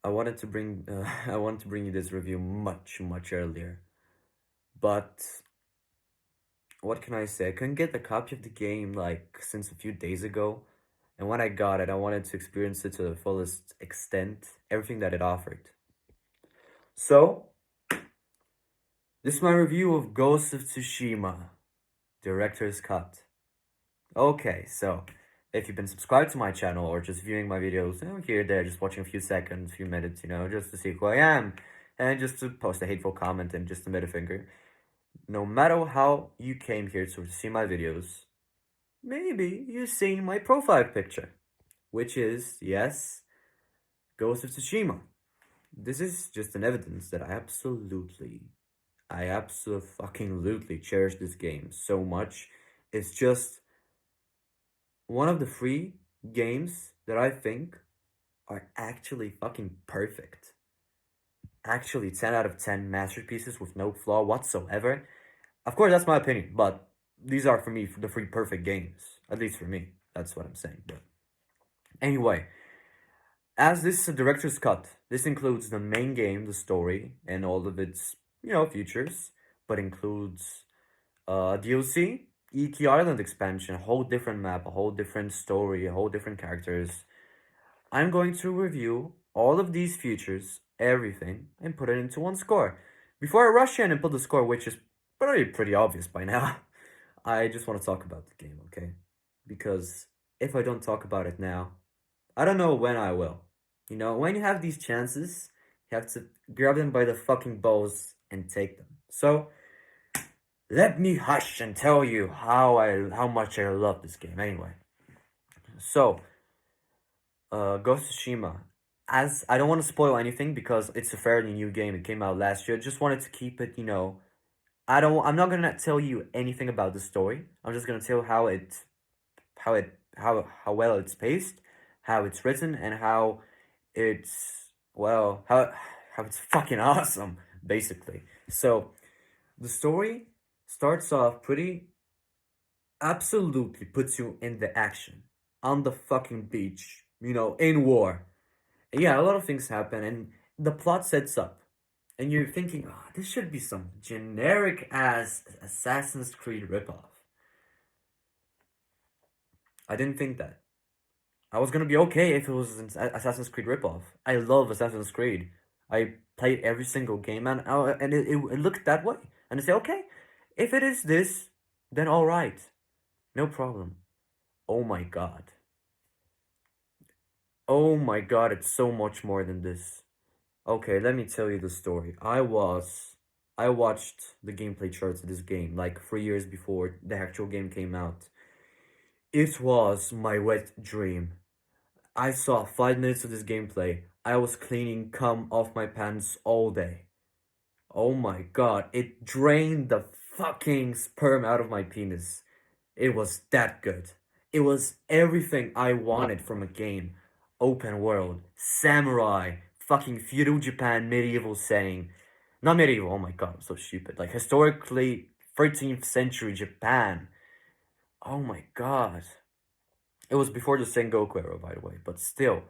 I wanted to bring you this review much earlier, but what can I say? I couldn't get the copy of the game like since a few days ago, and when I got it, I wanted to experience it to the fullest extent, everything that it offered. So, this is my review of Ghost of Tsushima, Director's Cut. Okay, so if you've been subscribed to my channel or just viewing my videos, here, there, just watching a few seconds, few minutes, just to see who I am, and just to post a hateful comment and just a middle finger, no matter how you came here to see my videos, maybe you've seen my profile picture, which is, yes, Ghost of Tsushima. This is just an evidence that I absolutely cherish this game so much. It's just one of the three games that I think are actually fucking perfect. Actually, 10 out of 10 masterpieces with no flaw whatsoever. Of course, that's my opinion, but these are for me the three perfect games. At least for me. That's what I'm saying. But anyway, as this is a director's cut, this includes the main game, the story, and all of its, features, but includes DLC, ET Island expansion, a whole different map, a whole different story, a whole different characters. I'm going to review all of these features, everything, and put it into one score. Before I rush in and put the score, which is pretty obvious by now, I just want to talk about the game, okay? Because if I don't talk about it now, I don't know when I will. When you have these chances, you have to grab them by the fucking balls and take them. So, let me hush and tell you how much I love this game. Anyway, so Ghost of Tsushima. As I don't want to spoil anything because it's a fairly new game. It came out last year. Just wanted to keep it, I'm not gonna tell you anything about the story. I'm just gonna tell how well it's paced, how it's written, and how it's how it's fucking awesome, basically. So the story starts off pretty absolutely puts you in the action on the fucking beach, in war. And yeah, a lot of things happen, and the plot sets up, and you're thinking, oh, this should be some generic ass Assassin's Creed ripoff. I didn't think that. I was gonna be okay if it was an Assassin's Creed ripoff. I love Assassin's Creed. I played every single game, and it looked that way. And I say, okay, if it is this, then all right, no problem. Oh my god. Oh my god, it's so much more than this. Okay, let me tell you the story. I watched the gameplay charts of this game like 3 years before the actual game came out. It was my wet dream. I saw 5 minutes of this gameplay. I was cleaning cum off my pants all day. Oh my god, it drained the fucking sperm out of my penis. It was that good. It was everything I wanted from a game. Open world, samurai, fucking feudal Japan, medieval setting. Not medieval, oh my god, I'm so stupid. Like historically 13th century Japan. Oh my god. It was before the Sengoku era, by the way, but still,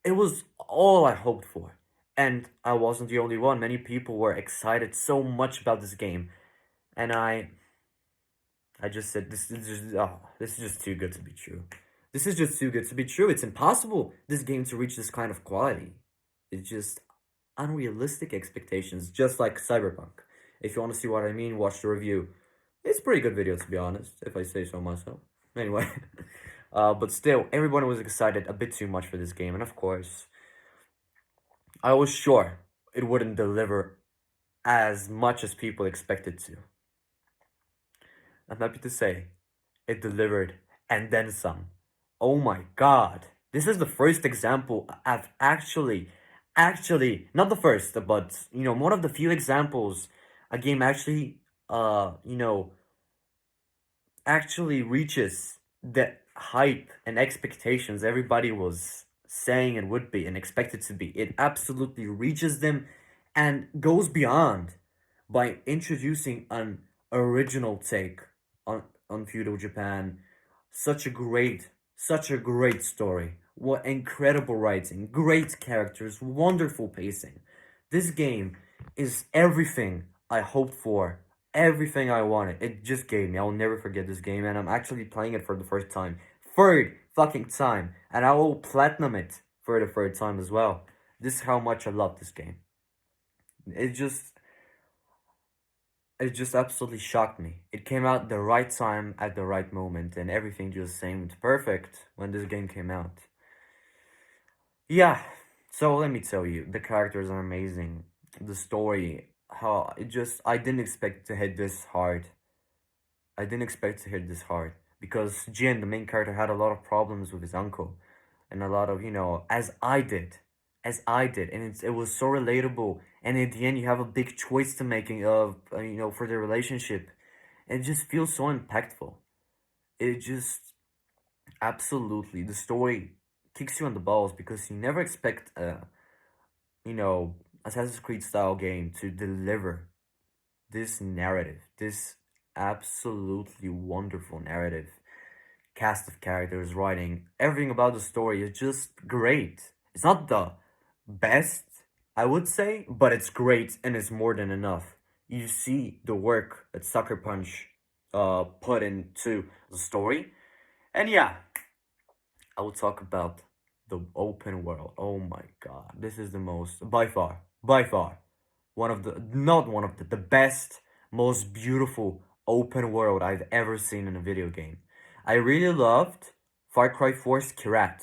it was all I hoped for. And I wasn't the only one. Many people were excited so much about this game. And I just said, this is just too good to be true. This is just too good to be true. It's impossible this game to reach this kind of quality. It's just unrealistic expectations, just like Cyberpunk. If you want to see what I mean, watch the review. It's a pretty good video, to be honest, if I say so myself. Anyway, but still, everyone was excited a bit too much for this game, and of course, I was sure it wouldn't deliver as much as people expected to. I'm happy to say it delivered and then some. Oh my god. This is the first example I've actually, not the first, but, one of the few examples a game actually reaches the hype and expectations everybody was saying it would be and expected to be. It absolutely reaches them and goes beyond by introducing an original take on feudal Japan. Such a great story. What incredible writing, great characters, wonderful pacing. This game is everything I hoped for, everything I wanted. It just gave me. I will never forget this game, and I'm actually playing it for the first time. Third fucking time. And I will platinum it for the third time as well. This is how much I love this game. It just it just absolutely shocked me. It came out the right time at the right moment, and everything just seemed perfect when this game came out. Yeah, so let me tell you, the characters are amazing. The story, how it just, I didn't expect to hit this hard. I didn't expect to hit this hard because Jin, the main character, had a lot of problems with his uncle and a lot of, as I did, and it was so relatable. And in the end, you have a big choice to making of, for their relationship. And it just feels so impactful. It just, absolutely, the story kicks you on the balls because you never expect you know, Assassin's Creed style game to deliver this narrative, this absolutely wonderful narrative, cast of characters, writing, everything about the story is just great. It's not the best, I would say, but it's great and it's more than enough. You see the work that Sucker Punch put into the story. And yeah, I will talk about the open world. Oh my god, this is the most, by far, one of the, not one of the best, most beautiful open world I've ever seen in a video game. I really loved Far Cry 4's Kirat.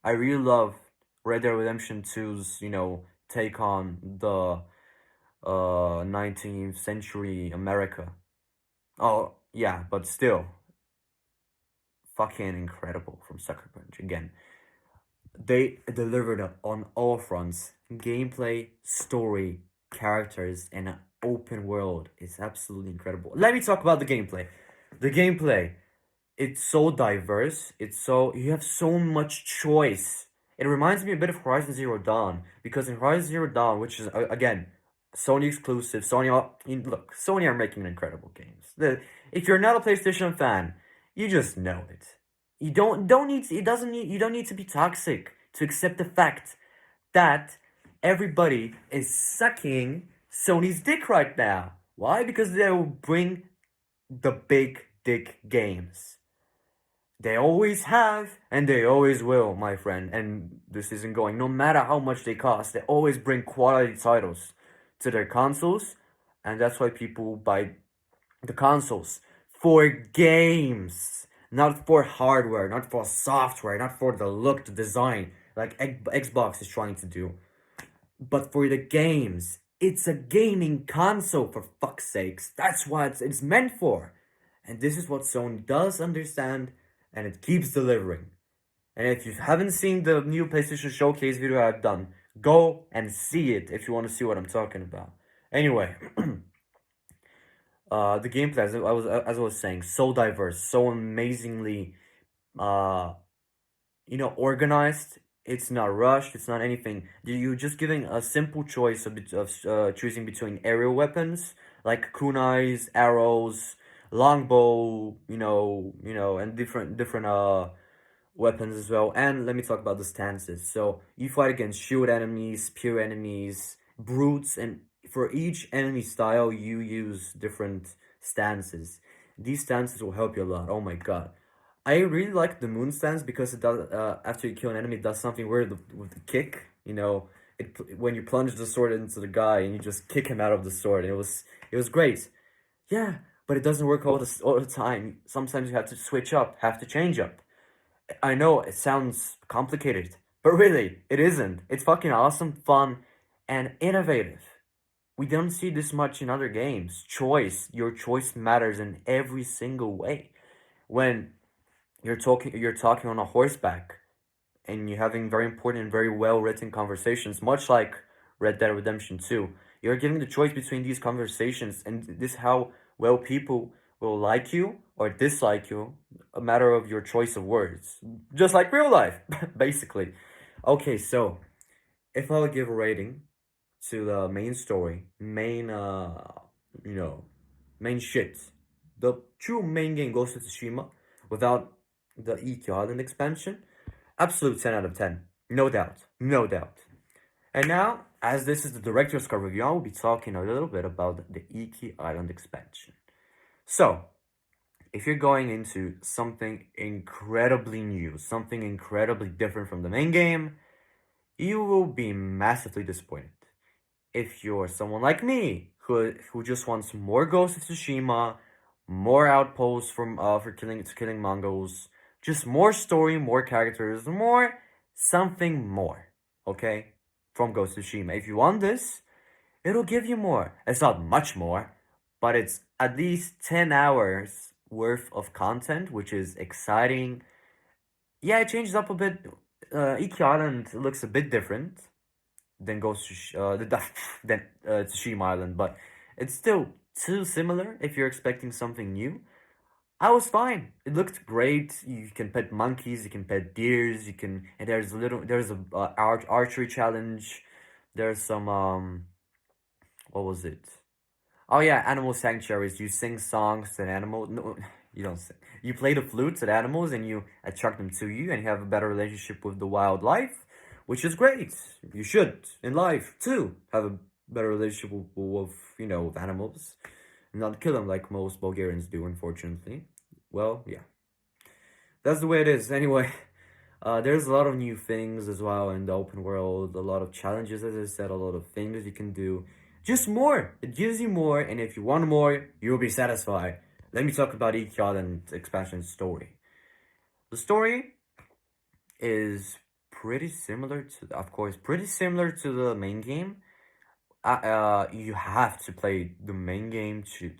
I really loved Red Dead Redemption 2's, take on the 19th century America. Oh, yeah, but still, fucking incredible from Sucker Punch. Again, they delivered on all fronts. Gameplay, story, characters, and an open world is absolutely incredible. Let me talk about the gameplay. The gameplay, it's so diverse. You have so much choice. It reminds me a bit of Horizon Zero Dawn because in Horizon Zero Dawn, which is again Sony exclusive, look, Sony are making incredible games. If you're not a PlayStation fan, you just know it. You don't need to, it doesn't need you don't need to be toxic to accept the fact that everybody is sucking Sony's dick right now. Why? Because they will bring the big dick games. They always have and they always will, my friend. And this isn't going. No matter how much they cost, they always bring quality titles to their consoles, and that's why people buy the consoles for games, not for hardware, not for software, not for the look, the design, like Xbox is trying to do, but for the games. It's a gaming console, for fuck's sakes. That's what it's meant for. And this is what Sony does understand, and it keeps delivering. And if you haven't seen the new PlayStation Showcase video I've done, go and see it if you want to see what I'm talking about. Anyway, the gameplay, as I was saying, so diverse, so amazingly, uh, organized. It's not rushed. It's not anything. You're just giving a simple choice of choosing between aerial weapons like kunais, arrows, longbow, and different weapons as well. And let me talk about the stances. So you fight against shield enemies, spear enemies, brutes, and for each enemy style, you use different stances. These stances will help you a lot. Oh my god. I really like the moon stance because it does, after you kill an enemy, it does something weird with the kick. When you plunge the sword into the guy and you just kick him out of the sword. It was great. Yeah, but it doesn't work all the time. Sometimes you have to switch up, have to change up. I know it sounds complicated, but really, it isn't. It's fucking awesome, fun, and innovative. We don't see this much in other games. Your choice matters in every single way. When you're talking on a horseback, and you're having very important and very well written conversations, much like Red Dead Redemption 2. You're giving the choice between these conversations, and this how well people will like you or dislike you, a matter of your choice of words. Just like real life, basically. Okay, so if I would give a rating to the main story, you know, main shit, the true main game Ghost of Tsushima, without the Ikki Island expansion, Absolute 10 out of 10. No doubt. No doubt. And now, as this is the director's cut review, I will be talking a little bit about the Iki Island expansion. So, if you're going into something incredibly new, something incredibly different from the main game, you will be massively disappointed. If you're someone like me who just wants more Ghost of Tsushima, more outposts for killing Mongols, just more story, more characters, more something more, okay? From Ghost of Tsushima. If you want this, it'll give you more. It's not much more, but it's at least 10 hours worth of content, which is exciting. Yeah, it changes up a bit. Iki Island looks a bit different than than Tsushima Island, but it's still too similar if you're expecting something new. I was fine. It looked great. You can pet monkeys, you can pet deers, you can and there's a archery challenge. There's some what was it? Oh yeah, animal sanctuaries. You sing songs to an animal. No, you don't sing. You play the flute to the animals and you attract them to you and you have a better relationship with the wildlife, which is great. You should in life too have a better relationship with animals and not kill them like most Bulgarians do, unfortunately. Well, yeah, that's the way it is. Anyway, there's a lot of new things as well in the open world, a lot of challenges, as I said, a lot of things you can do. Just more. It gives you more, and if you want more, you'll be satisfied. Let me talk about Ikea and expansion story. The story is pretty similar to, of course, pretty similar to the main game. You have to play the main game you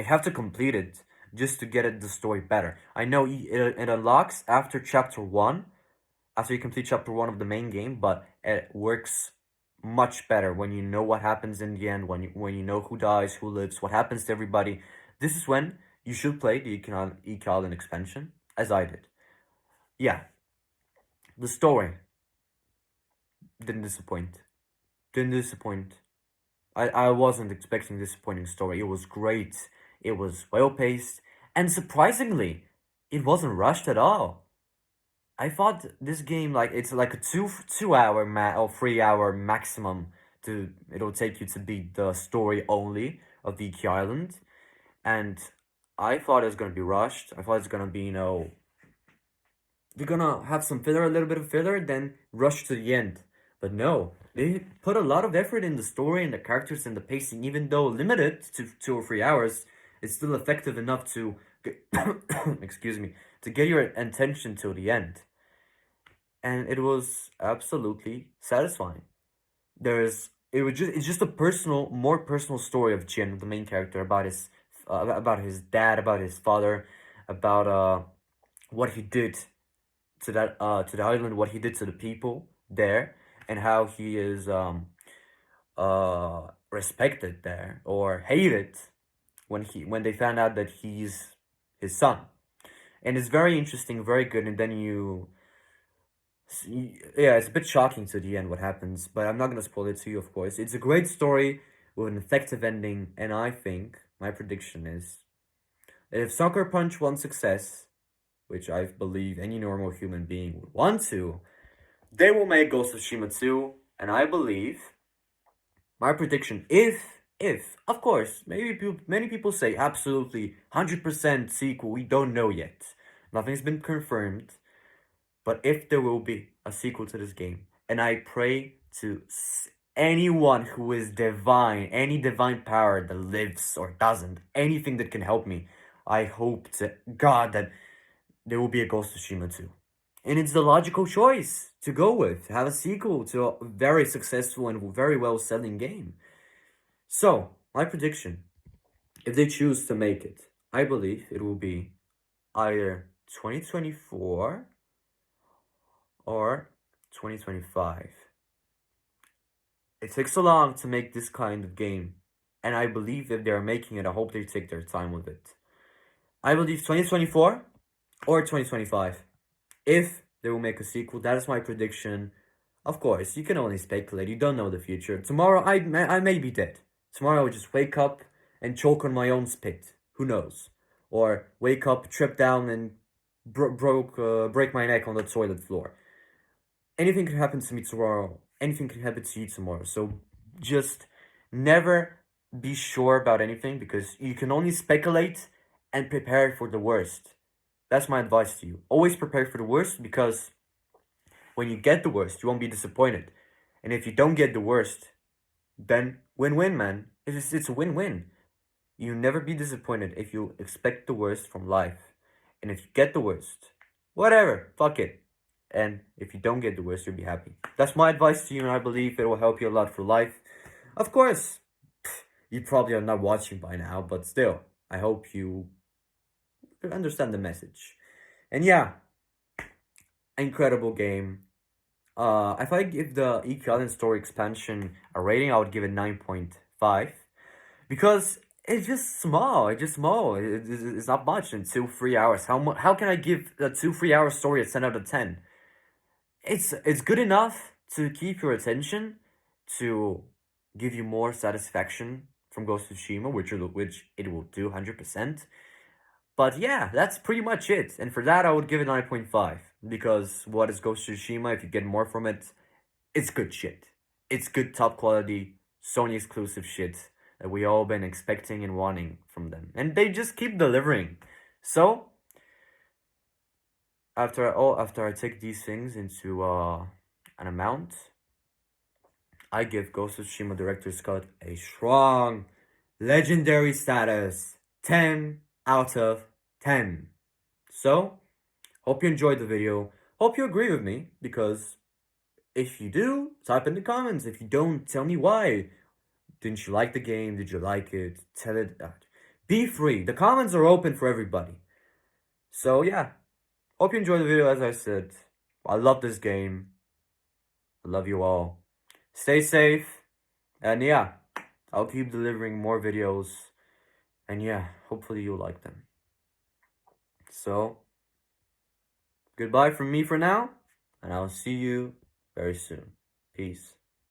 have to complete it just to get the story better. I know it unlocks after chapter 1, after you complete chapter 1 of the main game, but it works much better when you know what happens in the end, when you know who dies, who lives, what happens to everybody. This is when you should play the Ecalin expansion, as I did. Yeah, the story didn't disappoint. Didn't disappoint. I wasn't expecting a disappointing story. It was great. It was well paced, and surprisingly, it wasn't rushed at all. I thought this game like it's like a two hour or 3 hour maximum to it'll take you to beat the story only of the Key Island, and I thought it was gonna be rushed. I thought it's gonna be you're gonna have some filler, a little bit of filler, then rush to the end. But no, they put a lot of effort in the story and the characters and the pacing, even though limited to 2 or 3 hours, it's still effective enough to excuse me, to get your attention till the end. And it was absolutely satisfying. It's just a more personal story of Jin, the main character, about his dad, about his father, about what he did to the island, what he did to the people there, and how he is respected there or hated when they found out that he's his son. And it's very interesting, very good. And then yeah, it's a bit shocking to the end what happens, but I'm not gonna spoil it to you, of course. It's a great story with an effective ending, and I think my prediction is that if Sucker Punch wants success, which I believe any normal human being would want to, they will make Ghost of Tsushima 2, and I believe my prediction, if of course, many people say absolutely 100% sequel, we don't know yet. Nothing's been confirmed. But if there will be a sequel to this game, and I pray to anyone who is divine, any divine power that lives or doesn't, anything that can help me, I hope to God that there will be a Ghost of Tsushima 2. And it's the logical choice to go with, to have a sequel to a very successful and very well-selling game. So, my prediction, if they choose to make it, I believe it will be either 2024 or 2025. It takes so long to make this kind of game, and I believe if they're making it, I hope they take their time with it. I believe 2024 or 2025. If they will make a sequel, that is my prediction. Of course, you can only speculate, you don't know the future. Tomorrow, I may be dead. Tomorrow, I will just wake up and choke on my own spit. Who knows? Or wake up, trip down, and break my neck on the toilet floor. Anything can happen to me tomorrow. Anything can happen to you tomorrow. So just never be sure about anything because you can only speculate and prepare for the worst. That's my advice to you. Always prepare for the worst because when you get the worst, you won't be disappointed. And if you don't get the worst, then win-win, man. It's a win-win. You never be disappointed if you expect the worst from life. And if you get the worst, whatever, fuck it. And if you don't get the worst, you'll be happy. That's my advice to you, and I believe it will help you a lot for life. Of course, you probably are not watching by now, but still, I hope you understand the message. And yeah, incredible game. If I give the Equivalent Story expansion a rating, I would give it 9.5 because it's just small. It's just small. It's not much in 2-3 hours. How can I give a 2-3 hour story a 10 out of 10? It's good enough to keep your attention, to give you more satisfaction from Ghost of Tsushima, which it will do 100%. But yeah, that's pretty much it. And for that, I would give it 9.5 because what is Ghost of Tsushima? If you get more from it, it's good shit. It's good top quality Sony exclusive shit that we all been expecting and wanting from them, and they just keep delivering. So after I take these things into an amount, I give Ghost of Tsushima Director's Cut a strong legendary status, 10 out of 10. So hope you enjoyed the video. Hope you agree with me because if you do, type in the comments. If you don't, tell me why. Didn't you like the game? Did you like it? Tell it. Be free. The comments are open for everybody. So yeah, hope you enjoyed the video. As I said, I love this game. I love you all. Stay safe. And yeah, I'll keep delivering more videos. And yeah, hopefully you'll like them. So, goodbye from me for now. And I'll see you very soon. Peace.